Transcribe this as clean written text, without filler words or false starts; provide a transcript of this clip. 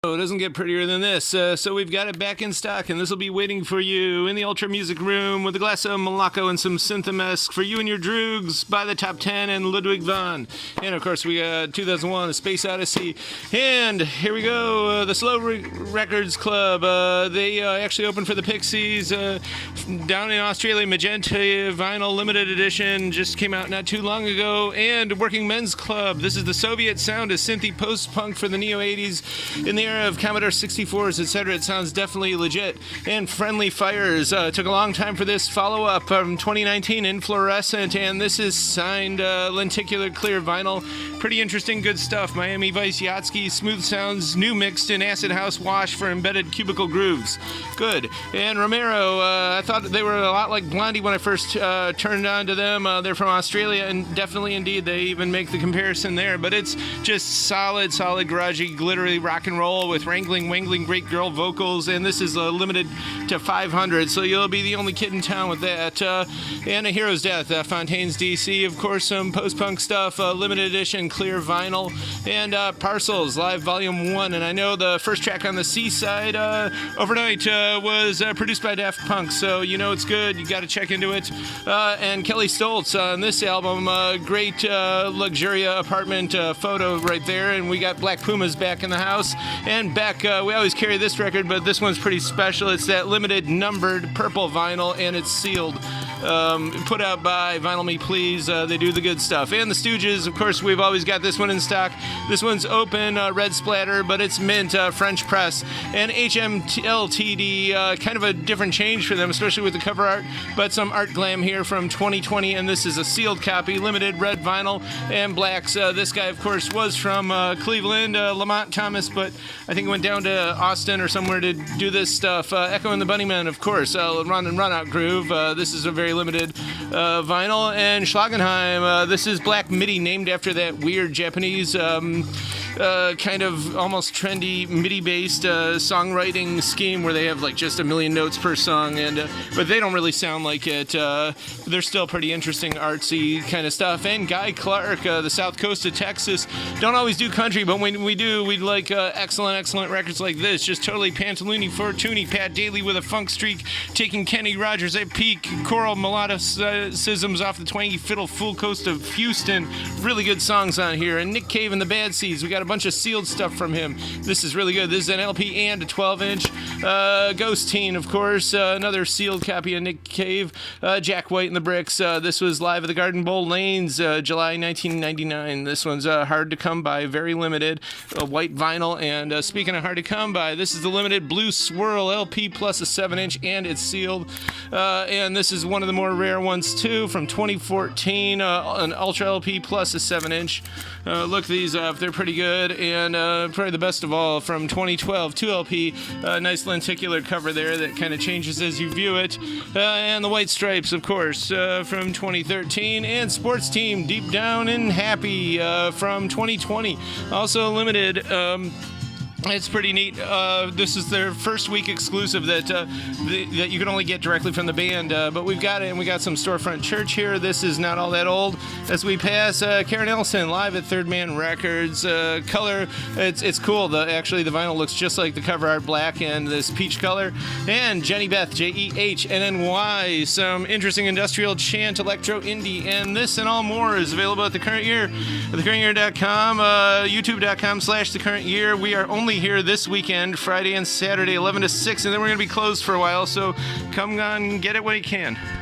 Oh, it doesn't get prettier than this. So we've got it back in stock, and this will be waiting for you in the Ultra Music Room with a glass of Moloko and some Synthamesk for you and your droogs by the Top 10 and Ludwig van. And of course, we got 2001, A Space Odyssey. And here we go, the Slow Records Club. They actually opened for the Pixies down in Australia. Magenta Vinyl Limited Edition just came out not too long ago. And Working Men's Club. This is the Soviet sound of synthy post-punk for the neo-80s in the era of Commodore 64s, etc. It sounds definitely legit. And Friendly Fires took a long time for this follow-up from 2019 in Fluorescent, and this is signed lenticular clear vinyl. Pretty interesting, good stuff. Miami Vice Yatsky, smooth sounds, new mixed in acid house wash for embedded cubicle grooves. Good. And Romero, I thought they were a lot like Blondie when I first turned on to them. They're from Australia, and definitely indeed they even make the comparison there, but it's just solid garagey, glittery rock and roll with wrangling, great girl vocals, and this is limited to 500, so you'll be the only kid in town with that. And A Hero's Death, Fontaine's DC, of course, some post-punk stuff, limited edition, clear vinyl, and Parcels, Live Volume 1, and I know the first track on the C-side, Overnight, was produced by Daft Punk, so you know it's good, you gotta check into it. And Kelly Stoltz on this album, great Luxuria apartment photo right there, and we got Black Pumas back in the house. And Beck, we always carry this record, but this one's pretty special. It's that limited numbered purple vinyl, and it's sealed. Put out by Vinyl Me Please. They do the good stuff. And the Stooges, of course, we've always got this one in stock. This one's open, red splatter, but it's mint, French press. And HMLTD, kind of a different change for them, especially with the cover art, but some art glam here from 2020, and this is a sealed copy, limited red vinyl and blacks. This guy, of course, was from Cleveland, Lamont Thomas, but I think he went down to Austin or somewhere to do this stuff. Echo and the Bunnymen, of course, Run and Run Out Groove. This is a very limited vinyl. And Schlagenheim, this is Black MIDI, named after that weird Japanese kind of almost trendy MIDI-based songwriting scheme where they have like just a million notes per song, and but they don't really sound like it. They're still pretty interesting, artsy kind of stuff. And Guy Clark, the South Coast of Texas, don't always do country, but when we do, we like excellent records like this. Just totally Pantaloonie, Fortuny, Pat Daly with a funk streak, taking Kenny Rogers at peak, choral melodicisms off the twangy fiddle, full coast of Houston. Really good songs on here. And Nick Cave and the Bad Seeds, we got a bunch of sealed stuff from him. This is really good. This is an LP and a 12-inch. Ghost Teen, of course, another sealed copy of Nick Cave. Jack White and the Bricks. This was live at the Garden Bowl Lanes, July 1999. This one's hard to come by, very limited, white vinyl. And speaking of hard to come by, this is the limited Blue Swirl LP plus a 7-inch, and it's sealed. And this is one of the more rare ones too, from 2014, an Ultra LP plus a 7-inch. Look these up, they're pretty good. And probably the best of all, from 2012, 2LP, nice lenticular cover there that kind of changes as you view it. And the White Stripes, of course, from 2013. And Sports Team, Deep Down and Happy, from 2020. Also limited. It's pretty neat. This is their first week exclusive that that you can only get directly from the band, but we've got it, and we got some Storefront Church here. This is not all that old. As we pass, Karen Elson live at Third Man Records. Color, it's cool. Actually, the vinyl looks just like the cover art, black and this peach color. And Jenny Beth, JEHNNY, some interesting industrial chant, electro, indie, and this and all more is available at The Current Year, at thecurrentyear.com, youtube.com/thecurrentyear. We are only here this weekend, Friday and Saturday, 11 to 6, and then we're going to be closed for a while, so come on, get it when you can.